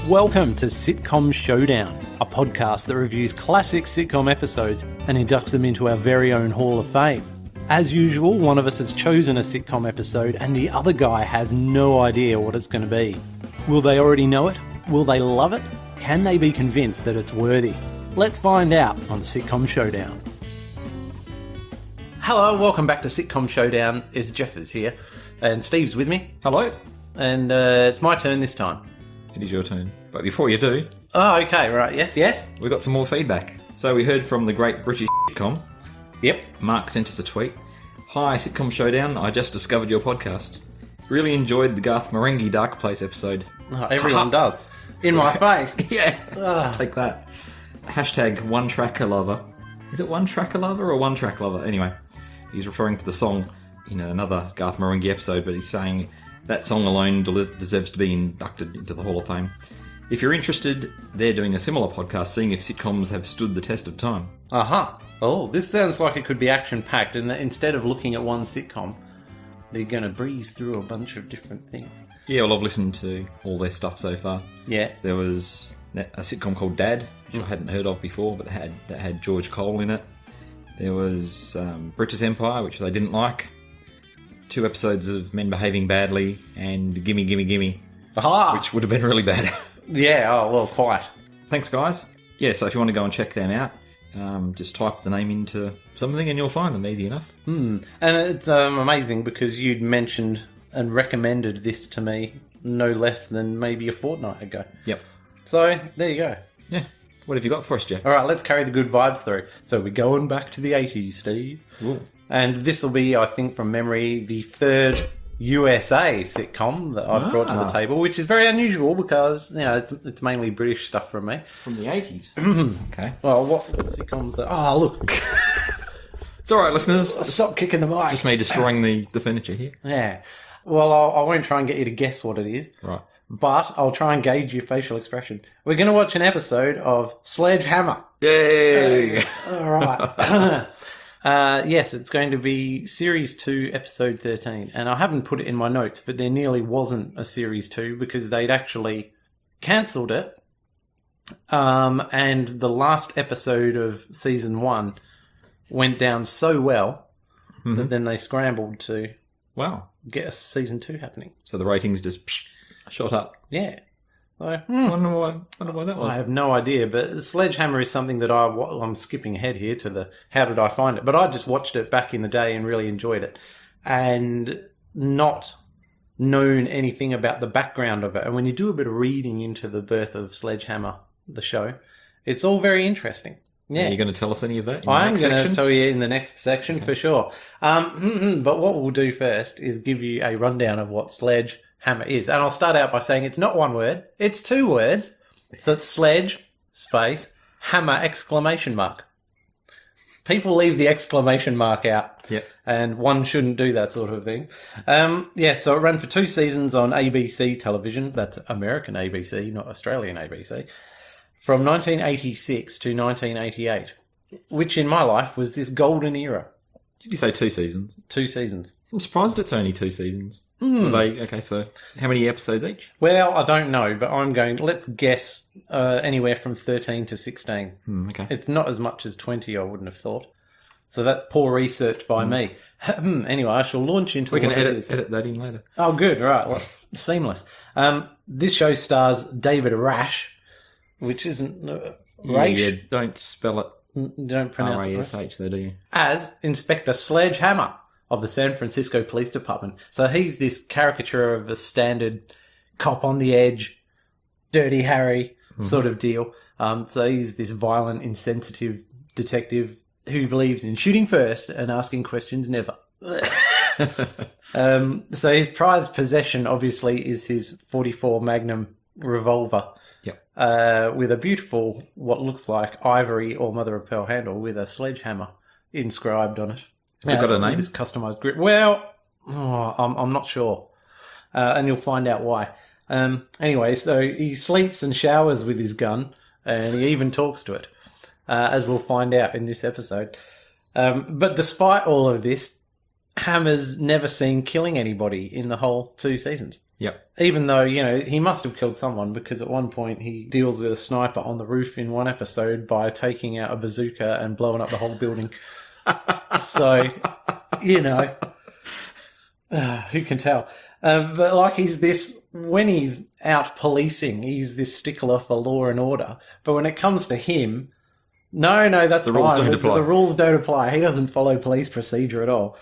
Welcome to Sitcom Showdown, a podcast that reviews classic sitcom episodes and inducts them into our very own Hall of Fame. As usual, one of us has chosen a sitcom episode and the other guy has no idea what it's going to be. Will they already know it? Will they love it? Can they be convinced that it's worthy? Let's find out on Sitcom Showdown. Hello, welcome back to Sitcom Showdown. It's Jeffers here, and Steve's with me. Hello. And it's my turn this time. It is your turn. But before you do... Oh, okay, right, yes. We got some more feedback. So we heard from the great British sitcom. Yep. Mark sent us a tweet. Hi, Sitcom Showdown. I just discovered your podcast. Really enjoyed the Garth Marenghi Dark Place episode. Oh, everyone does. In my face. Yeah. Take that. Hashtag One Tracker Lover. Is it One Tracker Lover or One Track Lover? Anyway, he's referring to the song in another Garth Marenghi episode, but he's saying that song alone deserves to be inducted into the Hall of Fame. If you're interested, they're doing a similar podcast, seeing if sitcoms have stood the test of time. Aha. Oh, this sounds like it could be action-packed, and that instead of looking at one sitcom, they're going to breeze through a bunch of different things. Yeah, well, I've listened to all their stuff so far. Yeah. There was a sitcom called Dad, which I hadn't heard of before, but that had George Cole in it. There was British Empire, which they didn't like. 2 episodes of Men Behaving Badly, and Gimme Gimme Gimme, Aha! which would have been really bad. Yeah, oh, well, quite. Thanks, guys. Yeah, so if you want to go and check them out, just type the name into something and you'll find them easy enough. And it's amazing because you'd mentioned and recommended this to me no less than maybe a fortnight ago. Yep. So, there you go. Yeah. What have you got for us, Jeff? All right, let's carry the good vibes through. So we're going back to the 80s, Steve. Ooh. And this will be, I think, from memory, the third USA sitcom that I've brought to the table, which is very unusual because, you know, it's mainly British stuff from me. From the 80s. Okay. Well, what sitcoms are... Oh, look. It's all right, listeners. Stop kicking the mic. It's just me destroying the furniture here. Yeah. Well, I won't try and get you to guess what it is. Right. But I'll try and gauge your facial expression. We're going to watch an episode of Sledge Hammer. Yay! All right. Yes, it's going to be Series 2, Episode 13. And I haven't put it in my notes, but there nearly wasn't a Series 2 because they'd actually cancelled it. And the last episode of Season 1 went down so well that then they scrambled to get a Season 2 happening. So the ratings just shot up. Yeah. So, Wonder why that was. I have no idea, but Sledgehammer is something that I'm skipping ahead here to the how did I find it, but I just watched it back in the day and really enjoyed it, and not known anything about the background of it. And when you do a bit of reading into the birth of Sledgehammer, the show, it's all very interesting. Yeah. Are you going to tell us any of that in I the am next going section? to tell you in the next section for sure. But what we'll do first is give you a rundown of what Sledge Hammer is. And I'll start out by saying it's not one word, it's 2 words. So it's sledge, space, hammer, exclamation mark. People leave the exclamation mark out. Yep. And one shouldn't do that sort of thing. So it ran for 2 seasons on ABC television. That's American ABC, not Australian ABC. From 1986 to 1988, which in my life was this golden era. Did you say 2 seasons? 2 seasons. I'm surprised it's only 2 seasons. Okay, so how many episodes each? Well, I don't know, but let's guess anywhere from 13 to 16. Okay. It's not as much as 20, I wouldn't have thought. So that's poor research by me. Anyway, I shall launch into We can edit that in later. Oh, good. Right. Well, seamless. This show stars David Rash, which isn't... Rash? Yeah, don't spell it Don't pronounce it. R-A-S-H though, do you? As Inspector Sledgehammer of the San Francisco Police Department. So he's this caricature of a standard cop on the edge, Dirty Harry sort of deal. So he's this violent, insensitive detective who believes in shooting first and asking questions never. So his prized possession, obviously, is his .44 Magnum revolver. With a beautiful, what looks like ivory or mother of pearl handle with a sledgehammer inscribed on it. Has it got a name? This customized grip. Well, I'm not sure. And you'll find out why. Anyway, so he sleeps and showers with his gun, and he even talks to it, as we'll find out in this episode. But despite all of this, Hammer's never seen killing anybody in the whole 2 seasons. Yep. Even though, he must have killed someone, because at one point he deals with a sniper on the roof in one episode by taking out a bazooka and blowing up the whole building. So, who can tell? But like when he's out policing, he's this stickler for law and order. But when it comes to him, no, that's the fine. rules don't apply. The rules don't apply. He doesn't follow police procedure at all.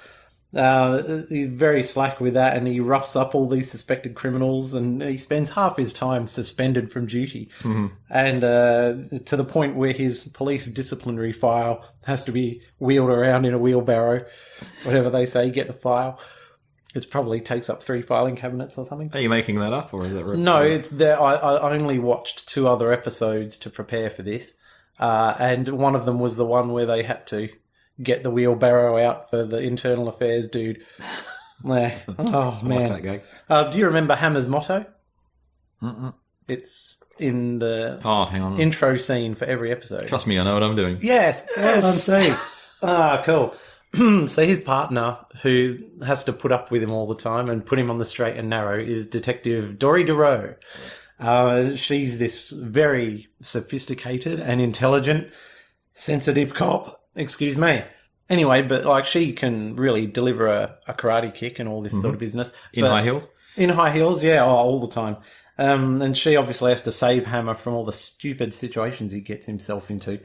He's very slack with that, and he roughs up all these suspected criminals, and he spends half his time suspended from duty. Mm-hmm. And to the point where his police disciplinary file has to be wheeled around in a wheelbarrow, whatever they say, get the file. It probably takes up 3 filing cabinets or something. Are you making that up, or is that real? No, it's there. I only watched 2 other episodes to prepare for this, and one of them was the one where they had to get the wheelbarrow out for the internal affairs dude. Yeah. Oh, man. I like that gag. Do you remember Hammer's motto? Mm-mm. It's in the hang on. intro scene for every episode. Trust me, I know what I'm doing. Yes. Well done, Steve. Cool. So his partner, who has to put up with him all the time and put him on the straight and narrow, is Detective Dory DeRoe. She's this very sophisticated and intelligent, sensitive cop. Excuse me. Anyway, but she can really deliver a karate kick and all this sort of business. In high heels? In high heels, yeah, all the time. And she obviously has to save Hammer from all the stupid situations he gets himself into.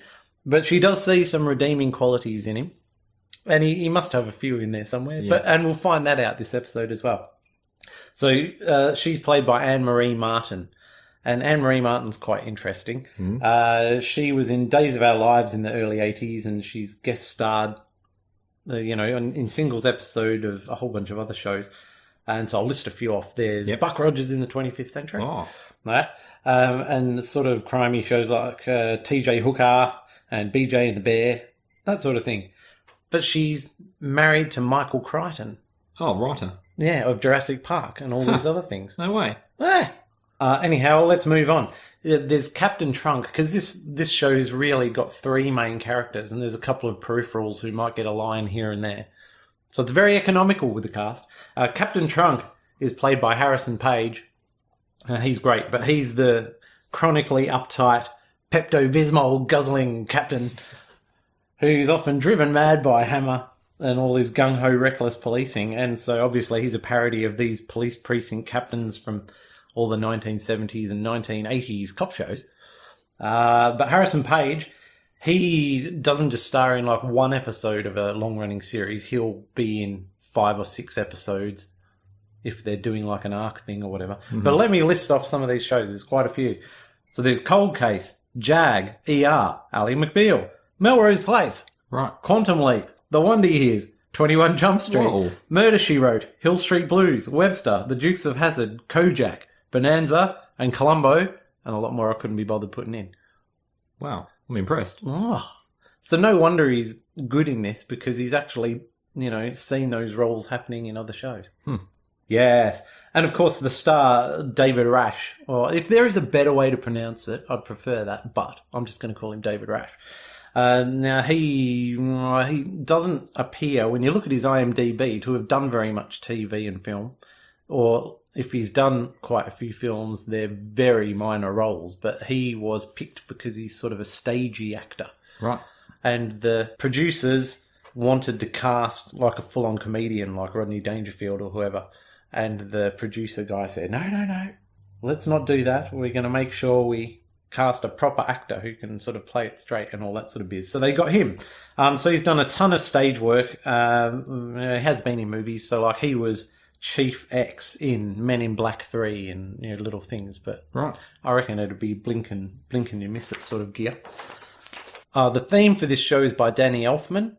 But she does see some redeeming qualities in him. And he must have a few in there somewhere. Yeah. And we'll find that out this episode as well. So she's played by Anne-Marie Martin. And Anne-Marie Martin's quite interesting. She was in Days of Our Lives in the early 80s, and she's guest starred, in singles episode of a whole bunch of other shows. And so I'll list a few off. There's Buck Rogers in the 25th Century. Oh. Right? And sort of crimey shows like TJ Hooker and BJ and the Bear, that sort of thing. But she's married to Michael Crichton. Oh, writer. Yeah, of Jurassic Park and all these other things. No way. Yeah. Anyhow, let's move on. There's Captain Trunk, because this show's really got 3 main characters, and there's a couple of peripherals who might get a line here and there. So it's very economical with the cast. Captain Trunk is played by Harrison Page. He's great, but he's the chronically uptight, Pepto-Bismol guzzling captain who's often driven mad by Hammer and all his gung-ho reckless policing. And so obviously he's a parody of these police precinct captains from all the 1970s and 1980s cop shows. But Harrison Page, he doesn't just star in one episode of a long-running series. He'll be in 5 or 6 episodes if they're doing an arc thing or whatever. Mm-hmm. But let me list off some of these shows. There's quite a few. So there's Cold Case, Jag, ER, Ally McBeal, Melrose Place, right, Quantum Leap, The Wonder Years, 21 Jump Street, Whoa. Murder, She Wrote, Hill Street Blues, Webster, The Dukes of Hazzard, Kojak, Bonanza, and Columbo, and a lot more I couldn't be bothered putting in. Wow, I'm impressed. Oh. So no wonder he's good in this, because he's actually, seen those roles happening in other shows. Yes. And of course the star, David Rash, or if there is a better way to pronounce it, I'd prefer that, but I'm just going to call him David Rash. Now, he doesn't appear, when you look at his IMDb, to have done very much TV and film, or if he's done quite a few films, they're very minor roles, but he was picked because he's sort of a stagey actor. Right. And the producers wanted to cast a full-on comedian like Rodney Dangerfield or whoever, and the producer guy said, no, let's not do that. We're going to make sure we cast a proper actor who can sort of play it straight and all that sort of biz. So they got him. So he's done a ton of stage work. He has been in movies. So he was Chief X in Men in Black 3 and little things. But right. I reckon it'd be blink and you miss it sort of gear. The theme for this show is by Danny Elfman.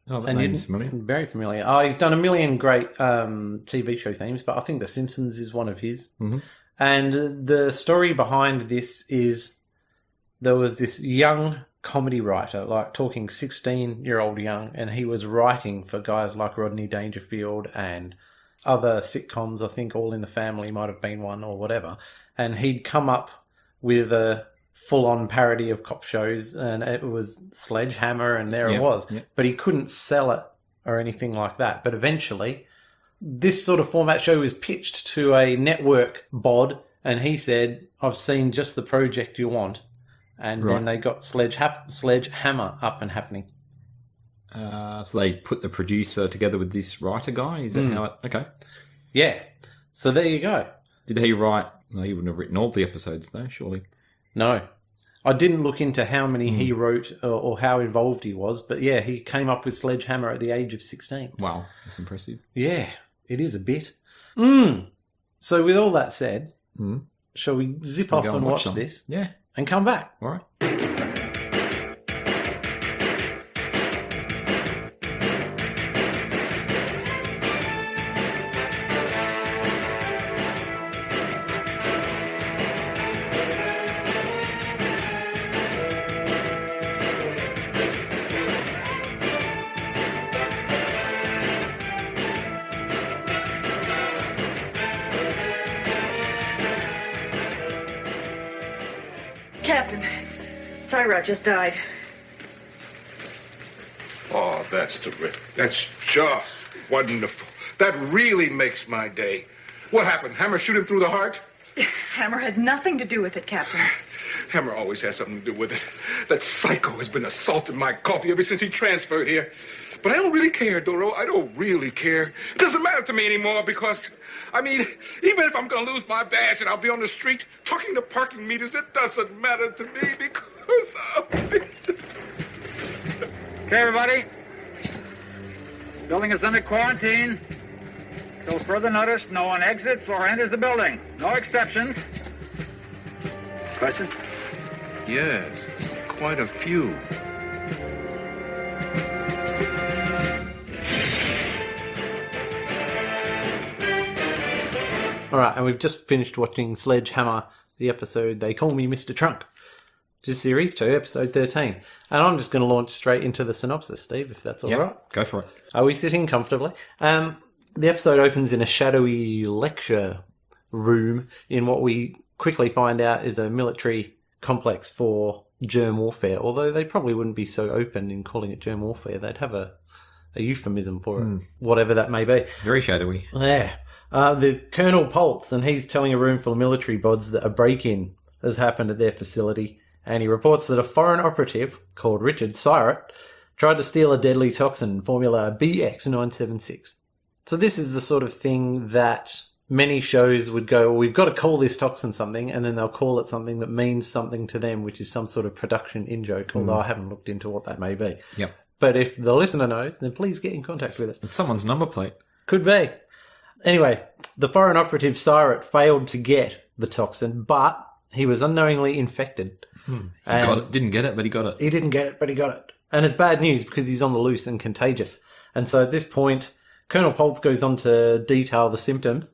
Oh, that name's familiar. Very familiar. He's done a million great TV show themes, but I think The Simpsons is one of his. Mm-hmm. And the story behind this is there was this young comedy writer, talking 16-year-old young, and he was writing for guys like Rodney Dangerfield and other sitcoms. I think All in the Family might have been one or whatever. And he'd come up with a full-on parody of cop shows, and it was Sledgehammer, and there it was. Yep. But he couldn't sell it or anything like that. But eventually, this sort of format show was pitched to a network bod, and he said, I've seen just the project you want. And then they got Sledge Hammer up and happening. So they put the producer together with this writer guy? Is that how it... Okay. Yeah. So there you go. Did he write... Well, he wouldn't have written all the episodes, though, surely. No. I didn't look into how many he wrote or how involved he was, but yeah, he came up with Sledgehammer at the age of 16. Wow, that's impressive. Yeah, it is a bit. So with all that said, shall we zip off and watch this? Yeah. And come back? All right. Captain, Syra just died. Oh, that's terrific. That's just wonderful. That really makes my day. What happened? Hammer shoot him through the heart? Hammer had nothing to do with it, Captain. Hammer always has something to do with it. That psycho has been assaulting my coffee ever since he transferred here. But I don't really care, Doro. I don't really care. It doesn't matter to me anymore because, I mean, even if I'm going to lose my badge and I'll be on the street talking to parking meters, it doesn't matter to me because Okay, everybody. Building is under quarantine. Till further notice, no one exits or enters the building. No exceptions. Questions? yes, quite a few. All right, and we've just finished watching Sledgehammer, the episode They Call Me Mr. Trunk, which is Series 2, Episode 13. And I'm just going to launch straight into the synopsis, Steve, if that's all right. Go for it. Are we sitting comfortably? The episode opens in a shadowy lecture room in what we quickly find out is a military complex for germ warfare, although they probably wouldn't be so open in calling it germ warfare. They'd have a euphemism for it, whatever that may be. Very shadowy. Yeah. There's Colonel Poltz, and he's telling a room full of military bods that a break-in has happened at their facility, and he reports that a foreign operative called Richard Syrat tried to steal a deadly toxin, formula BX976. So this is the sort of thing that many shows would go, well, we've got to call this toxin something, and then they'll call it something that means something to them, which is some sort of production in-joke, although I haven't looked into what that may be. Yep. But if the listener knows, then please get in contact with us. It's someone's number plate. Could be. Anyway, the foreign operative Syrat failed to get the toxin, but he was unknowingly infected. He got it. Didn't get it, but he got it. He didn't get it, but he got it. And it's bad news because he's on the loose and contagious. And so at this point, Colonel Poltz goes on to detail the symptoms,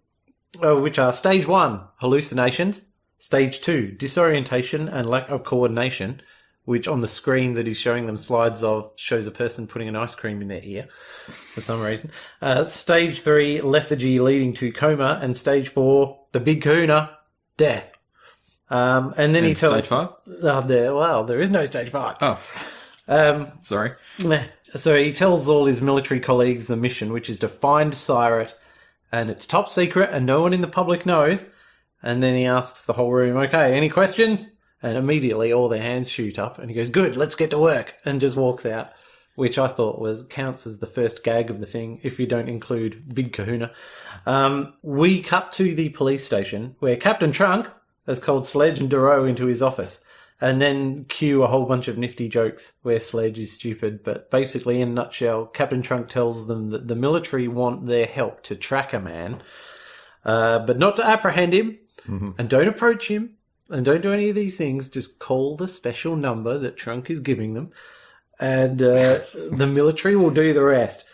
which are Stage 1, hallucinations, Stage 2, disorientation and lack of coordination, which on the screen that he's showing them slides of shows a person putting an ice cream in their ear for some reason. Stage 3, lethargy leading to coma, and Stage 4, the big kahuna, death. And then he tells... Stage 5? There is no Stage 5. Oh. Sorry. So he tells all his military colleagues the mission, which is to find Syrat, and it's top secret and no one in the public knows. And then he asks the whole room, okay, any questions? And immediately all their hands shoot up, and he goes, good, let's get to work, and just walks out, which I thought counts as the first gag of the thing, if you don't include Big Kahuna. We cut to the police station, where Captain Trunk has called Sledge and Duro into his office, and then cue a whole bunch of nifty jokes where Sledge is stupid. But basically, in a nutshell, Captain Trunk tells them that the military want their help to track a man, but not to apprehend him, and don't approach him, and don't do any of these things. Just call the special number that Trunk is giving them, and the military will do the rest.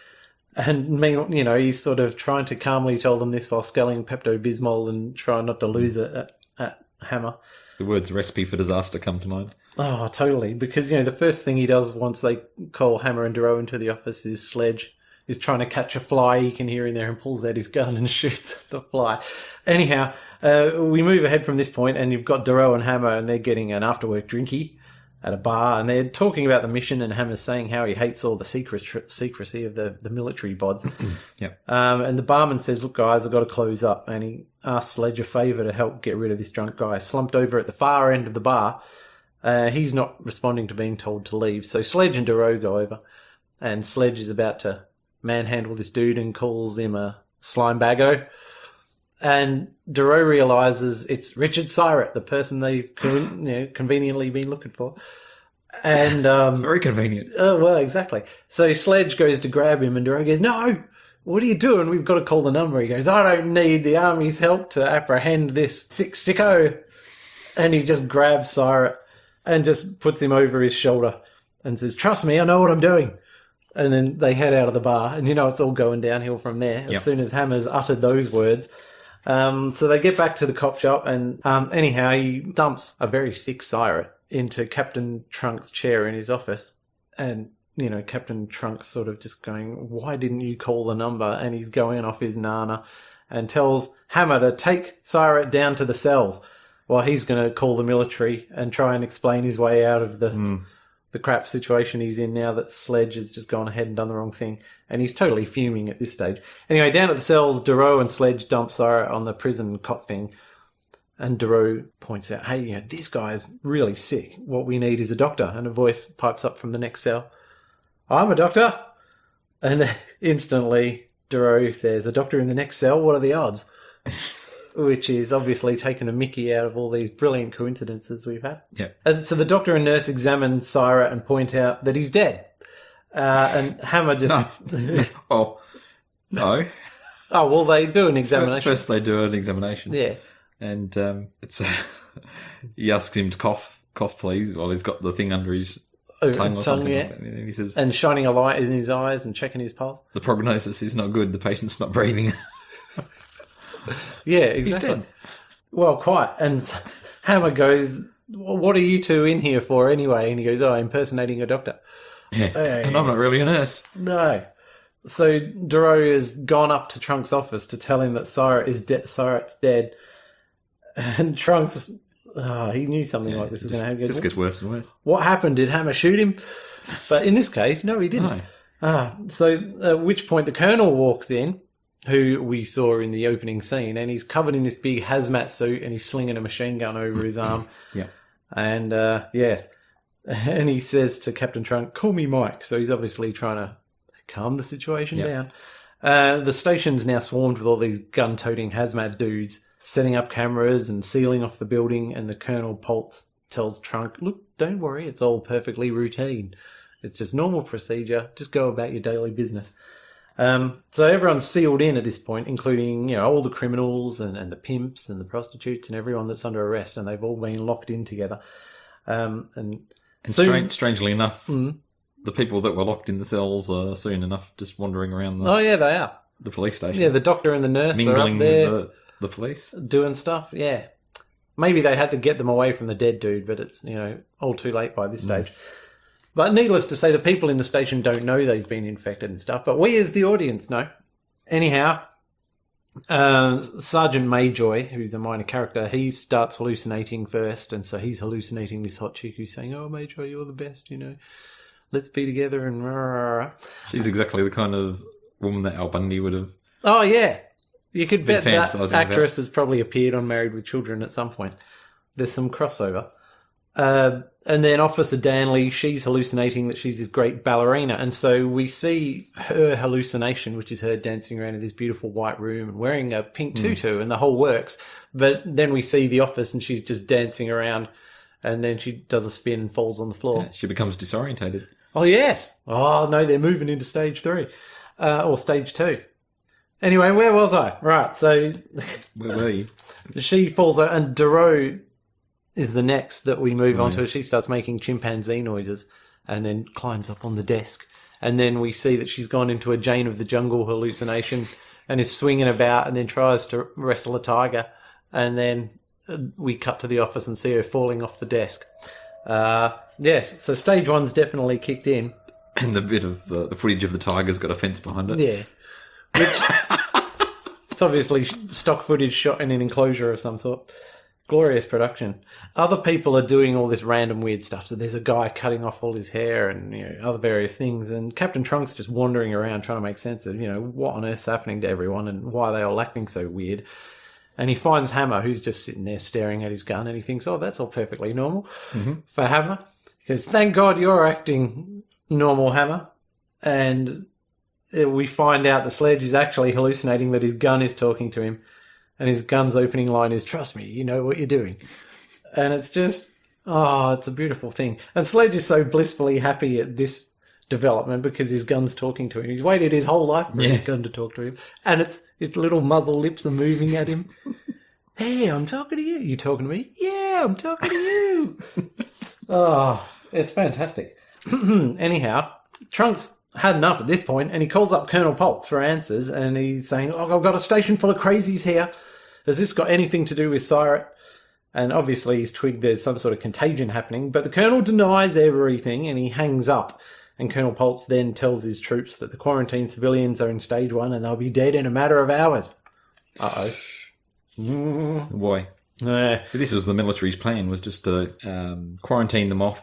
And, he's sort of trying to calmly tell them this while sculling Pepto-Bismol and trying not to lose it at Hammer. The words recipe for disaster come to mind. Oh, totally. Because, the first thing he does once they call Hammer and Duro into the office is Sledge is trying to catch a fly he can hear in there and pulls out his gun and shoots the fly. Anyhow, we move ahead from this point, and you've got Duro and Hammer, and they're getting an after-work drinky. at a bar, and they're talking about the mission, and Hammer's saying how he hates all the secrecy of the military bods. Yep. And the barman says, look, guys, I've got to close up. And he asks Sledge a favour to help get rid of this drunk guy slumped over at the far end of the bar. He's not responding to being told to leave. So Sledge and Duro go over, and Sledge is about to manhandle this dude and calls him a slime baggo. And Duro realises it's Richard Syrett, the person they've conveniently been looking for. And very convenient. Oh, well, exactly. So Sledge goes to grab him, and Duro goes, no, what are you doing? We've got to call the number. He goes, I don't need the army's help to apprehend this sick sicko. And he just grabs Syrett and just puts him over his shoulder and says, trust me, I know what I'm doing. And then they head out of the bar, and it's all going downhill from there as soon as Hammer's uttered those words. So they get back to the cop shop, and anyhow, he dumps a very sick Syrett into Captain Trunk's chair in his office. And, Captain Trunk's sort of just going, why didn't you call the number? And he's going off his nana and tells Hammer to take Syrett down to the cells while he's going to call the military and try and explain his way out of the crap situation he's in now that Sledge has just gone ahead and done the wrong thing. And he's totally fuming at this stage. Anyway, down at the cells, Duro and Sledge dump Syrett on the prison cot thing. And Duro points out, hey, this guy's really sick. What we need is a doctor. And a voice pipes up from the next cell. I'm a doctor. And then instantly, Duro says, a doctor in the next cell? What are the odds? Which is obviously taking a mickey out of all these brilliant coincidences we've had. Yeah. And so the doctor and nurse examine Syrett and point out that he's dead. And Hammer just... No. Well, no. Oh, well, they do an examination. First they do an examination. Yeah. And it's he asks him to cough, please, while he's got the thing under his tongue or something. Yeah. Like that. And he says... And shining a light in his eyes and checking his pulse. The prognosis is not good. The patient's not breathing. Yeah, exactly. He's dead. Well, quite. And Hammer goes, well, what are you two in here for anyway? And he goes, impersonating a doctor. Yeah, and I'm not really a nurse. No. So Duro has gone up to Trunk's office to tell him that Syrett's dead. And Trunks, he knew something like this was going to happen. It just gets worse and worse. What happened? Did Hammer shoot him? But in this case, no, he didn't. No. So at which point the Colonel walks in, who we saw in the opening scene, and he's covered in this big hazmat suit, and he's slinging a machine gun over his arm. Yeah. And, yes. And he says to Captain Trunk, call me Mike. So he's obviously trying to calm the situation down. The station's now swarmed with all these gun-toting hazmat dudes, setting up cameras and sealing off the building, and the Colonel tells Trunk, look, don't worry, it's all perfectly routine. It's just normal procedure. Just go about your daily business. So everyone's sealed in at this point, including, all the criminals and the pimps and the prostitutes and everyone that's under arrest, and they've all been locked in together. And soon, strangely enough, the people that were locked in the cells are soon enough just wandering around they are. The police station. Yeah, the doctor and the nurse mingling are up there with the police. Doing stuff, yeah. Maybe they had to get them away from the dead dude, but it's, all too late by this stage. But needless to say, the people in the station don't know they've been infected and stuff, but we as the audience know. Anyhow, Sergeant Mayjoy, who's a minor character, he starts hallucinating first, and so he's hallucinating this hot chick who's saying, oh, Mayjoy, you're the best, let's be together, and rah, rah, rah. She's exactly the kind of woman that Al Bundy would have... Oh, yeah. You could bet that actress has probably appeared on Married with Children at some point. There's some crossover. And then Officer Danley, she's hallucinating that she's this great ballerina. And so we see her hallucination, which is her dancing around in this beautiful white room and wearing a pink tutu, and the whole works. But then we see the office and she's just dancing around, and then she does a spin and falls on the floor. Yeah, she becomes disorientated. Oh, yes. Oh, no, they're moving into stage 3. Or stage 2. Anyway, where was I? Right, so... Where were you? She falls out, and Duro is the next that we move on to. She starts making chimpanzee noises and then climbs up on the desk. And then we see that she's gone into a Jane of the Jungle hallucination and is swinging about and then tries to wrestle a tiger. And then we cut to the office and see her falling off the desk. Yes, so stage 1's definitely kicked in. And the bit of the footage of the tiger's got a fence behind it. Yeah. It's obviously stock footage shot in an enclosure of some sort. Glorious production. Other people are doing all this random weird stuff. So there's a guy cutting off all his hair and other various things. And Captain Trunk's just wandering around trying to make sense of what on earth's happening to everyone and why they all acting so weird. And he finds Hammer, who's just sitting there staring at his gun, and he thinks, oh, that's all perfectly normal for Hammer. He goes, thank God you're acting normal, Hammer. And we find out the Sledge is actually hallucinating, that his gun is talking to him. And his gun's opening line is, trust me, you know what you're doing. And it's just, it's a beautiful thing. And Sledge is so blissfully happy at this development because his gun's talking to him. He's waited his whole life for his gun to talk to him. And its little muzzle lips are moving at him. Hey, I'm talking to you. You talking to me? Yeah, I'm talking to you. It's fantastic. Anyhow, Trunks had enough at this point, and he calls up Colonel Poltz for answers, and he's saying, I've got a station full of crazies here. Has this got anything to do with Siret? And obviously he's twigged there's some sort of contagion happening, but the Colonel denies everything, and he hangs up. And Colonel Poltz then tells his troops that the quarantined civilians are in stage 1, and they'll be dead in a matter of hours. Uh-oh. Boy. This was the military's plan, was just to quarantine them off,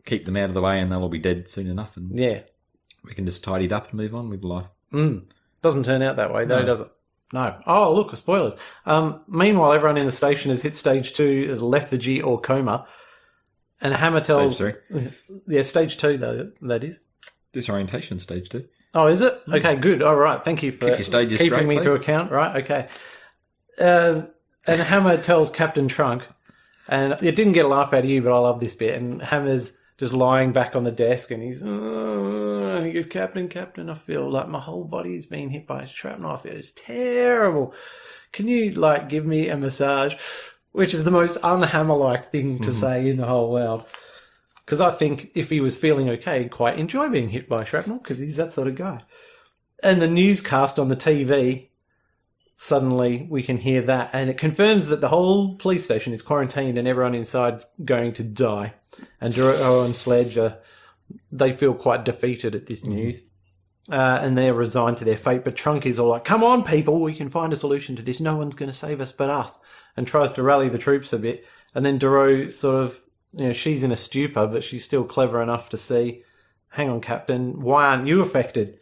keep them out of the way, and they'll all be dead soon enough. And we can just tidy it up and move on with life. Doesn't turn out that way, though, does it? No. Oh, look, spoilers. Meanwhile, everyone in the station has hit stage 2, lethargy or coma. And Hammer tells... Stage 3. Yeah, stage 2, though, that is. Disorientation, stage 2. Oh, is it? Okay, good. All right. Thank you for Keep your stages keeping straight, me please. to account. Right, okay. And Hammer tells Captain Trunk, and it didn't get a laugh out of you, but I love this bit, and Hammer's just lying back on the desk, and and he goes, Captain, I feel like my whole body's been hit by a shrapnel. I feel it's terrible. Can you, give me a massage? Which is the most un-Hammer-like thing to say in the whole world. Because I think if he was feeling okay, he'd quite enjoy being hit by shrapnel, because he's that sort of guy. And the newscast on the TV, suddenly we can hear that, and it confirms that the whole police station is quarantined and everyone inside's going to die. And Duro and Sledge, they feel quite defeated at this news. And they're resigned to their fate. But Trunk is all like, come on, people, we can find a solution to this. No one's going to save us but us. And tries to rally the troops a bit. And then Duro sort of, she's in a stupor, but she's still clever enough to see, hang on, Captain, why aren't you affected?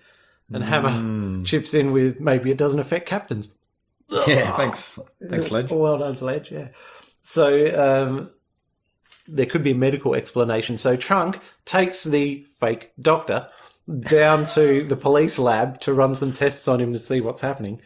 And Hammer chips in with, maybe it doesn't affect captains. Yeah, thanks. Thanks, Sledge. Well done, Sledge, yeah. So there could be a medical explanation. So Trunk takes the fake doctor down to the police lab to run some tests on him to see what's happening.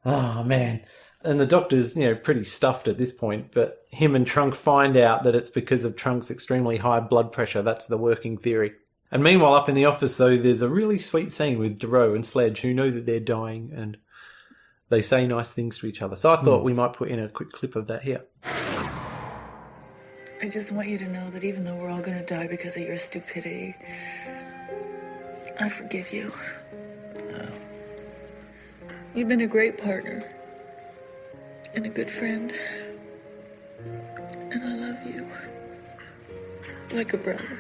Oh, man. And the doctor's, pretty stuffed at this point, but him and Trunk find out that it's because of Trunk's extremely high blood pressure. That's the working theory. And meanwhile, up in the office, though, there's a really sweet scene with Duro and Sledge, who know that they're dying, and they say nice things to each other. So I thought we might put in a quick clip of that here. I just want you to know that even though we're all going to die because of your stupidity, I forgive you. You've been a great partner and a good friend, and I love you like a brother.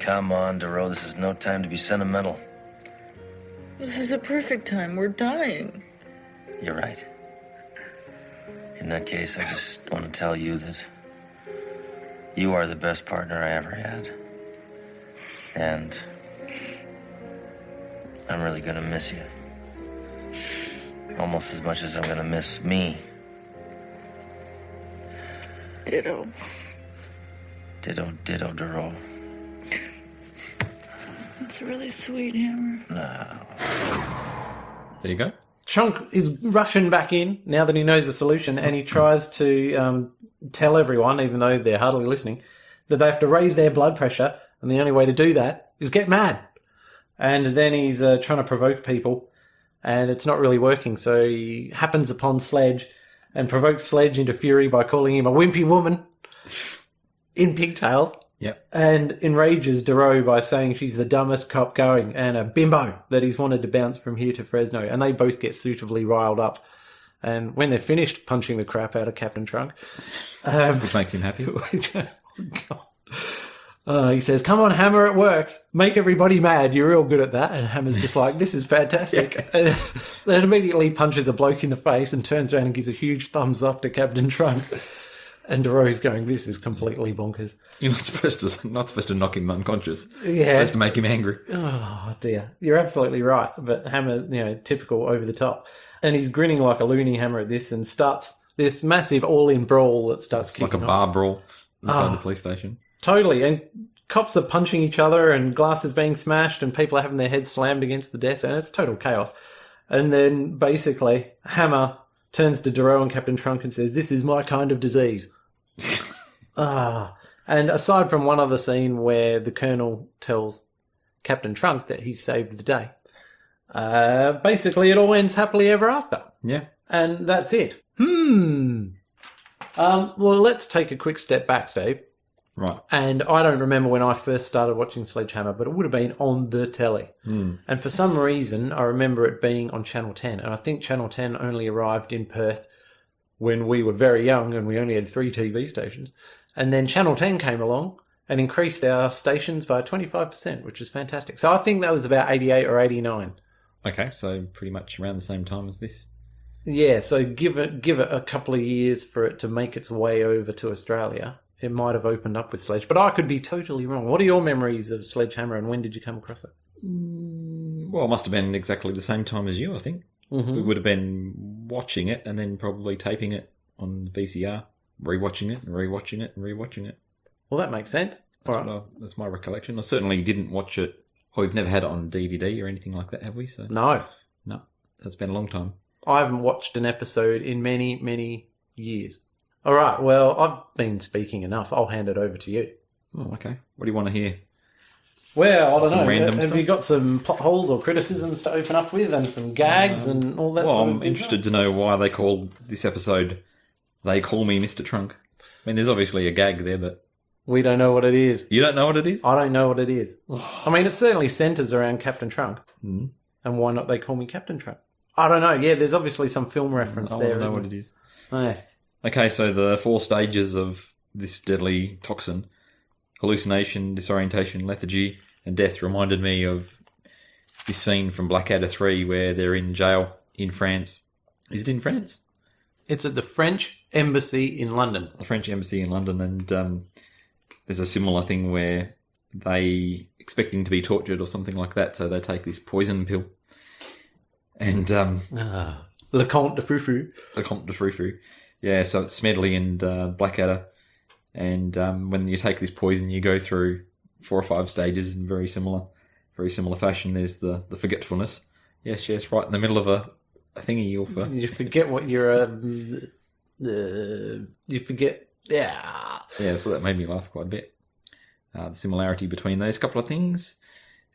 Come on, Duro, this is no time to be sentimental. This is a perfect time. We're dying. You're right. In that case, I just want to tell you that you are the best partner I ever had. And I'm really gonna miss you. Almost as much as I'm gonna miss me. Ditto. Ditto, ditto, Duro. That's really sweet, Hammer. No. There you go. Trunk is rushing back in now that he knows the solution, and he tries to tell everyone, even though they're hardly listening, that they have to raise their blood pressure, and the only way to do that is get mad. And then he's trying to provoke people, and it's not really working, so he happens upon Sledge and provokes Sledge into fury by calling him a wimpy woman in pigtails. Yep. And enrages Duro by saying she's the dumbest cop going and a bimbo that he's wanted to bounce from here to Fresno. And they both get suitably riled up. And when they're finished punching the crap out of Captain Trunk... which makes him happy. He says, come on, Hammer, it works. Make everybody mad. You're real good at that. And Hammer's just like, this is fantastic. And then immediately punches a bloke in the face and turns around and gives a huge thumbs up to Captain Trunk. And DeRoe's going, this is completely bonkers. You're not supposed to knock him unconscious. Yeah. You're supposed to make him angry. Oh, dear. You're absolutely right. But Hammer, typical over the top. And he's grinning like a loony Hammer at this and starts this massive all-in brawl that starts It's kicking like a bar brawl inside the police station. Totally. And cops are punching each other and glasses being smashed and people are having their heads slammed against the desk. And it's total chaos. And then basically Hammer turns to DeRoe and Captain Trunk and says, this is my kind of disease. And aside from one other scene where the Colonel tells Captain Trunk that he saved the day, basically it all ends happily ever after. Yeah. And that's it. Well, let's take a quick step back, Steve. Right. And I don't remember when I first started watching Sledgehammer, but it would have been on the telly. And for some reason, I remember it being on Channel 10. And I think Channel 10 only arrived in Perth when we were very young and we only had 3 TV stations. And then Channel 10 came along and increased our stations by 25%, which is fantastic. So I think that was about 88 or 89. Okay, so pretty much around the same time as this. Yeah, so give it a couple of years for it to make its way over to Australia. It might have opened up with Sledge, but I could be totally wrong. What are your memories of Sledgehammer and when did you come across it? Well, it must have been exactly the same time as you, I think. We would have been watching it and then probably taping it on VCR, rewatching it and rewatching it and rewatching it. Well, that makes sense. That's my recollection. I certainly didn't watch it. Oh, we've never had it on DVD or anything like that, have we? So No. That's been a long time. I haven't watched an episode in many, many years. All right, well, I've been speaking enough. I'll hand it over to you. Oh, okay. What do you want to hear? Well, I don't Some know. random Have stuff? you got some plot holes or criticisms to open up with and some gags and all that Well, sort of I'm business? interested to know why they called this episode They Call Me Mr. Trunk. I mean, there's obviously a gag there, but... We don't know what it is. You don't know what it is? I don't know what it is. I mean, it certainly centres around Captain Trunk. And why not they call me Captain Trunk? I don't know. Yeah, there's obviously some film reference I there. don't know isn't what it is. Oh, yeah. Okay, so the 4 stages of this deadly toxin, hallucination, disorientation, lethargy, and death, reminded me of this scene from Blackadder 3 where they're in jail in France. Is it in France? It's at the French Embassy in London. The French Embassy in London, and there's a similar thing where they expecting to be tortured or something like that, so they take this poison pill. And Le Comte de Frou-Frou. the Comte de Frou-Frou. Yeah, so it's Smedley and Blackadder. And when you take this poison, you go through 4 or 5 stages in very similar fashion. There's the forgetfulness. Yes, right in the middle of a thingy. You forget what you're... you forget... Yeah. Yeah, so that made me laugh quite a bit. The similarity between those couple of things.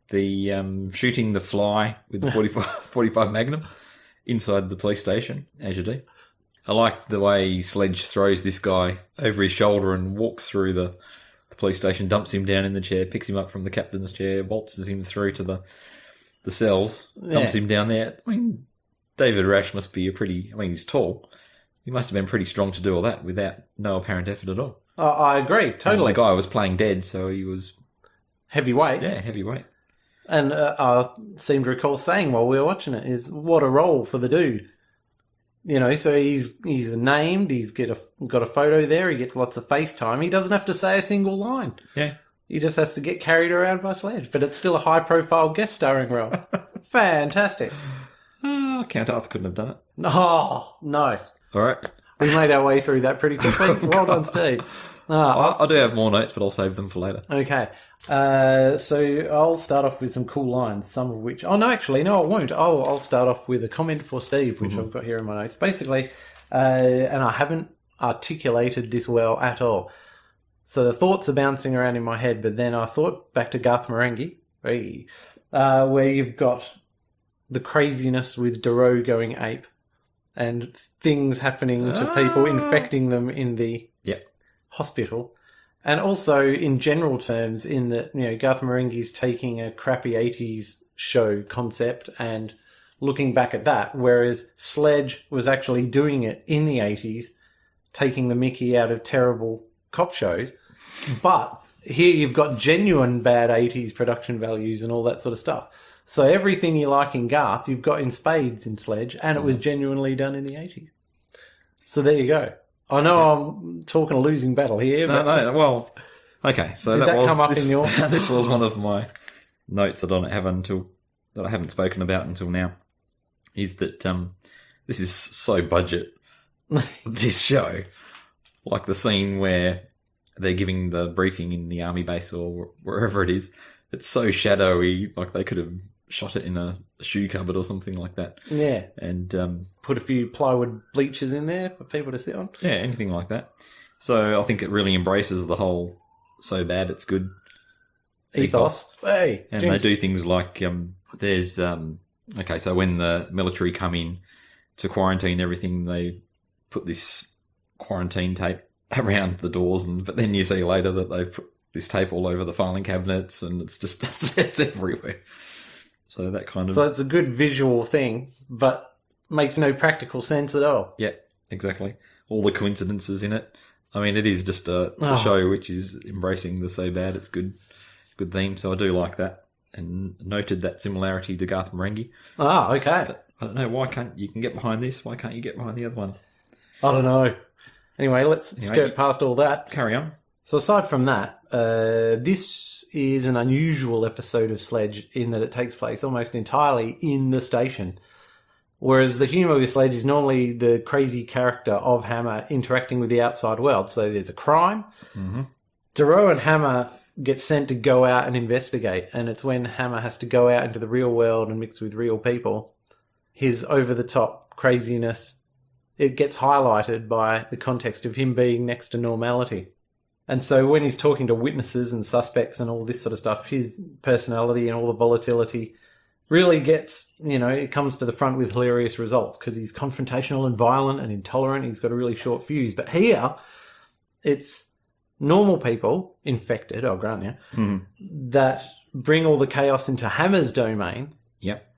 The shooting the fly with the 45 Magnum inside the police station, as you do. I like the way Sledge throws this guy over his shoulder and walks through the police station, dumps him down in the chair, picks him up from the captain's chair, waltzes him through to the cells, dumps him down there. I mean, David Rash must be he's tall. He must have been pretty strong to do all that without no apparent effort at all. I agree, totally. And the guy was playing dead, so he was... Heavyweight. Yeah, heavyweight. And I seem to recall saying while we were watching it is, what a role for the dude. You know, so he's named, he's got a photo there, he gets lots of FaceTime. He doesn't have to say a single line. Yeah. He just has to get carried around by Sledge. But it's still a high-profile guest starring role. Fantastic. Count Arthur couldn't have done it. Oh, no. All right. We made our way through that pretty quickly. Well done, Steve. I do have more notes, but I'll save them for later. Okay. So I'll start off with some cool lines, some of which... Oh, no, actually, no, I won't. I'll start off with a comment for Steve, which I've got here in my notes. Basically, and I haven't articulated this well at all. So the thoughts are bouncing around in my head, but then I thought back to Garth Marenghi, where you've got the craziness with DeRoe going ape and things happening to people, infecting them in the hospital. And also, in general terms, in that, you know, Garth Marenghi's taking a crappy 80s show concept and looking back at that, whereas Sledge was actually doing it in the 80s, taking the mickey out of terrible cop shows. But here you've got genuine bad 80s production values and all that sort of stuff. So everything you like in Garth, you've got in spades in Sledge, and it was genuinely done in the 80s. So there you go. I know I'm talking a losing battle here, but No, well, okay. So Did that come up in your- this was one of my notes that I haven't spoken about until now. Is that this is so budget. This show, like the scene where they're giving the briefing in the army base or wherever it is, it's so shadowy. Like they could have shot it in a shoe cupboard or something like that. yeah, And put a few plywood bleachers in there for people to sit on. yeah, anything like that. So I think it really embraces the whole "so bad it's good" Ethos. Hey, and James. they do things like there's okay, so when the military come in to quarantine everything, they put this quarantine tape around the doors, but then you see later that they've put this tape all over the filing cabinets, and it's just it's everywhere. So that kind of So it's a good visual thing, but makes no practical sense at all. yeah, exactly. All the coincidences in it. I mean, it is just a show which is embracing the "so bad it's good" theme. So I do like that, and noted that similarity to Garth Marenghi. Ah, okay. But I don't know, why can't you can get behind this? Why can't you get behind the other one? I don't know. Anyway, let's skirt past all that. Carry on. So aside from that, this is an unusual episode of Sledge in that it takes place almost entirely in the station. Whereas the humour with Sledge is normally the crazy character of Hammer interacting with the outside world. So there's a crime. Mm-hmm. Duro and Hammer get sent to go out and investigate. And it's when Hammer has to go out into the real world and mix with real people. His over-the-top craziness, it gets highlighted by the context of him being next to normality. And so when he's talking to witnesses and suspects and all this sort of stuff, his personality and all the volatility really gets, it comes to the front with hilarious results because he's confrontational and violent and intolerant. He's got a really short fuse. But here, it's normal people, infected, I'll grant you, that bring all the chaos into Hammer's domain,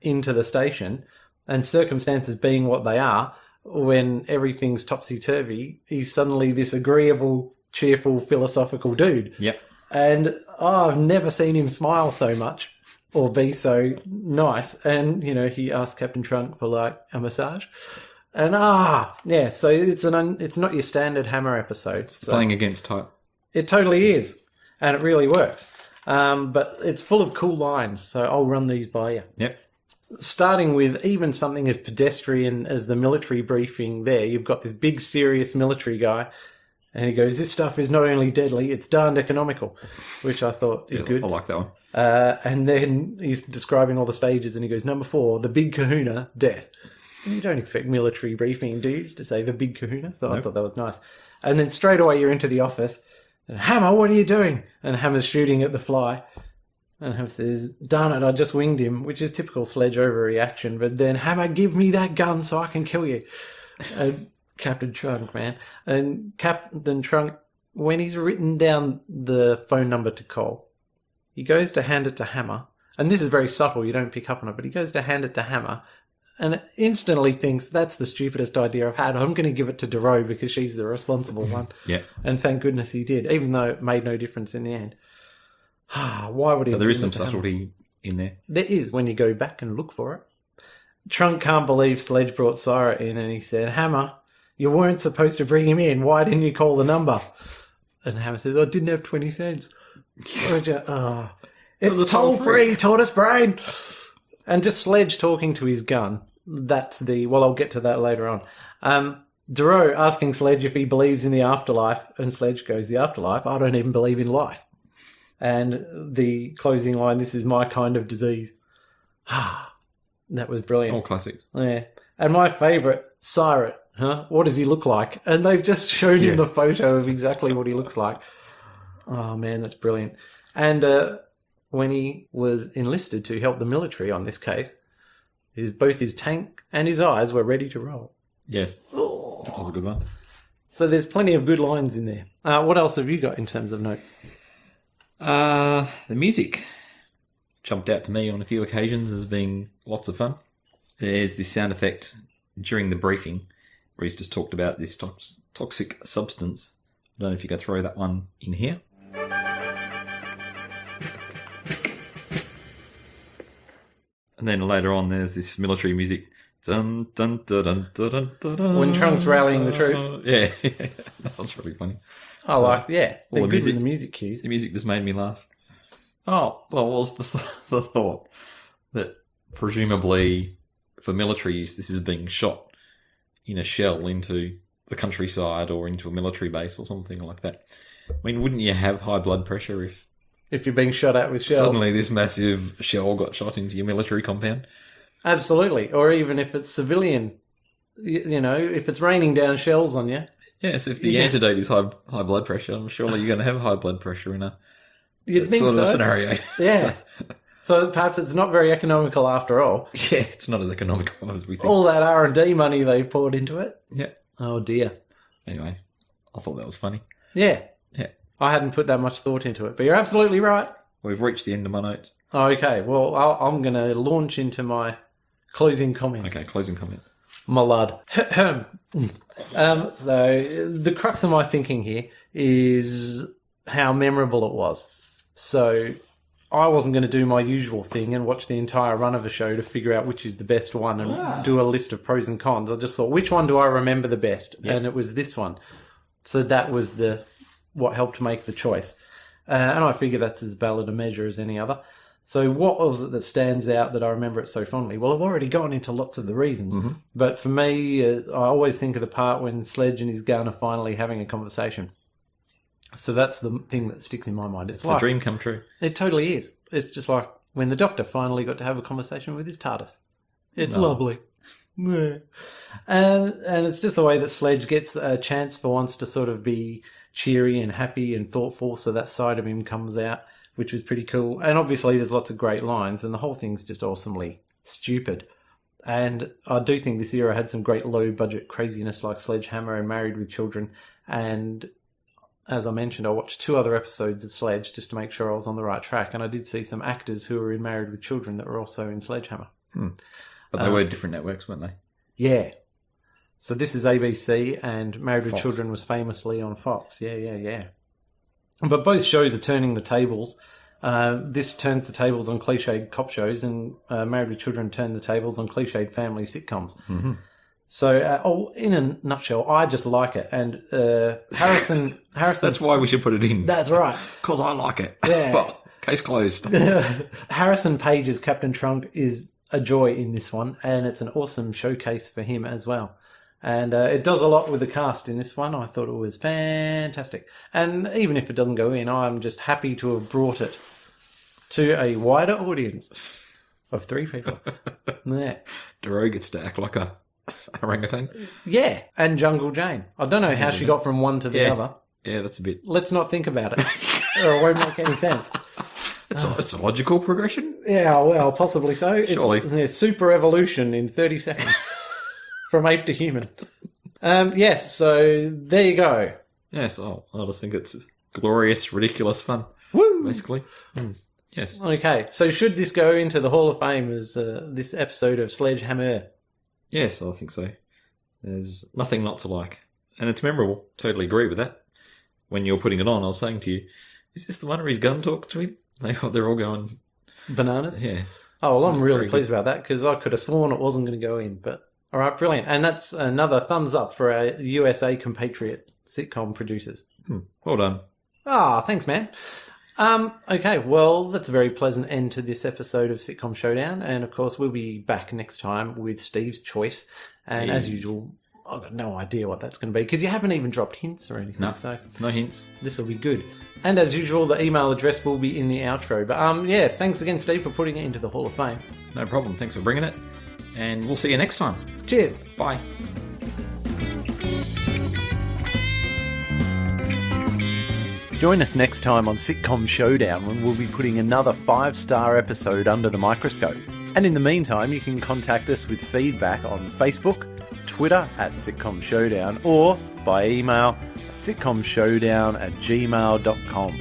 into the station, and circumstances being what they are, when everything's topsy-turvy, he's suddenly this agreeable, cheerful, philosophical dude. Yep. And I've never seen him smile so much or be so nice. And, he asked Captain Trunk for, a massage. And, so it's not your standard Hammer episode. It's playing against type. It totally is. And it really works. But it's full of cool lines, so I'll run these by you. Yep. Starting with even something as pedestrian as the military briefing there. You've got this big, serious military guy, and he goes, "This stuff is not only deadly, it's darned economical," which I thought is good. I like that one. And then he's describing all the stages, and he goes, "Number 4, the big kahuna, death." And you don't expect military briefing dudes to say the big kahuna, so I thought that was nice. And then straight away you're into the office, and "Hammer, what are you doing?" And Hammer's shooting at the fly. And Hammer says, "Darn it, I just winged him," which is typical Sledge overreaction. But then, "Hammer, give me that gun so I can kill you." And Captain Trunk, man. And Captain Trunk, when he's written down the phone number to call, he goes to hand it to Hammer. And this is very subtle, you don't pick up on it, but he goes to hand it to Hammer and instantly thinks, that's the stupidest idea I've had. I'm going to give it to Duro because she's the responsible one. Yeah. And thank goodness he did, even though it made no difference in the end. Why would he? So there is some subtlety in there. There is when you go back and look for it. Trunk can't believe Sledge brought Syra in, and he said, "Hammer, you weren't supposed to bring him in. Why didn't you call the number?" And Hammer says, "I didn't have 20 cents. It's a toll-free, tortoise brain." And just Sledge talking to his gun. That's I'll get to that later on. Duro asking Sledge if he believes in the afterlife, and Sledge goes, "The afterlife? I don't even believe in life." And the closing line, "This is my kind of disease." That was brilliant. All classics. Yeah. And my favourite, Siret. What does he look like? And they've just shown him the photo of exactly what he looks like. Oh, man, that's brilliant. And when he was enlisted to help the military on this case, both his tank and his eyes were ready to roll. Yes. Oh. That was a good one. So there's plenty of good lines in there. What else have you got in terms of notes? The music jumped out to me on a few occasions as being lots of fun. There's this sound effect during the briefing where he's just talked about this toxic substance. I don't know if you can throw that one in here. And then later on there's this military music Dun, dun, dun, dun, dun, dun, dun, When Trunk's rallying the troops. Yeah, that was really funny. I like, yeah. They're good with the music cues. The music just made me laugh. Oh, well, what was the thought that presumably for military use, this is being shot in a shell into the countryside or into a military base or something like that. I mean, wouldn't you have high blood pressure if you're being shot at with shells? Suddenly this massive shell got shot into your military compound? Absolutely. Or even if it's civilian, you know, if it's raining down shells on you. Yes, if the antidote is high blood pressure, I'm surely you're going to have high blood pressure in You'd think sort so. of scenario. Yeah. So perhaps it's not very economical after all. Yeah, it's not as economical as we think. All that R&D money they poured into it. Yeah. Oh dear. Anyway, I thought that was funny. Yeah. Yeah. I hadn't put that much thought into it, but you're absolutely right. We've reached the end of my notes. Okay, well, I'm going to launch into my closing comments. Okay, closing comment. My lad. So the crux of my thinking here is how memorable it was. So I wasn't going to do my usual thing and watch the entire run of a show to figure out which is the best one and do a list of pros and cons. I just thought, which one do I remember the best? Yep. And it was this one. So that was what helped make the choice. And I figure that's as valid a measure as any other. So what was it that stands out that I remember it so fondly? Well, I've already gone into lots of the reasons. Mm-hmm. But for me, I always think of the part when Sledge and his gun are finally having a conversation. So that's the thing that sticks in my mind. It's like a dream come true. It totally is. It's just like when the Doctor finally got to have a conversation with his TARDIS. It's lovely. Yeah. And it's just the way that Sledge gets a chance for once to sort of be cheery and happy and thoughtful, so that side of him comes out, which was pretty cool. And obviously there's lots of great lines, and the whole thing's just awesomely stupid. And I do think this era had some great low-budget craziness like Sledgehammer and Married with Children. And as I mentioned, I watched 2 other episodes of Sledge just to make sure I was on the right track. And I did see some actors who were in Married with Children that were also in Sledgehammer. But they were different networks, weren't they? Yeah. So this is ABC, and Married with Fox. Children was famously on Fox. Yeah. But both shows are turning the tables. This turns the tables on cliched cop shows, and Married with Children turned the tables on cliched family sitcoms. Mm-hmm. So, in a nutshell, I just like it. And Harrison... That's why we should put it in. That's right. Because I like it. Yeah. Well, case closed. Harrison Page's Captain Trunk is a joy in this one, and it's an awesome showcase for him as well. And it does a lot with the cast in this one. I thought it was fantastic. And even if it doesn't go in, I'm just happy to have brought it to a wider audience of 3 people. Yeah. Dero gets to act like a orangutan. Yeah, and Jungle Jane. I don't know how she got from one to the other. Yeah, that's a bit... Let's not think about it, or it won't make any sense. It's a logical progression. Yeah, well, possibly so. Surely. It's super evolution in 30 seconds. From ape to human. Yes, so there you go. Yes, I just think it's glorious, ridiculous fun. Woo! Basically. Yes. Okay, so should this go into the Hall of Fame as this episode of Sledgehammer? Yes, I think so. There's nothing not to like. And it's memorable. Totally agree with that. When you're putting it on, I was saying to you, is this the one where his gun talks to him? They're all going... Bananas? Yeah. Oh, well, I'm really pleased about that, because I could have sworn it wasn't going to go in, but... All right, brilliant. And that's another thumbs up for our USA compatriot sitcom producers. Well done. Ah, thanks, man. Okay, well, that's a very pleasant end to this episode of Sitcom Showdown. And, of course, we'll be back next time with Steve's choice. And as usual, I've got no idea what that's going to be, because you haven't even dropped hints or anything. No, so no hints. This will be good. And, as usual, the email address will be in the outro. But, yeah, thanks again, Steve, for putting it into the Hall of Fame. No problem. Thanks for bringing it. And we'll see you next time. Cheers. Bye. Join us next time on Sitcom Showdown when we'll be putting another 5-star episode under the microscope. And in the meantime, you can contact us with feedback on Facebook, Twitter @Sitcom Showdown, or by email sitcomshowdown@gmail.com.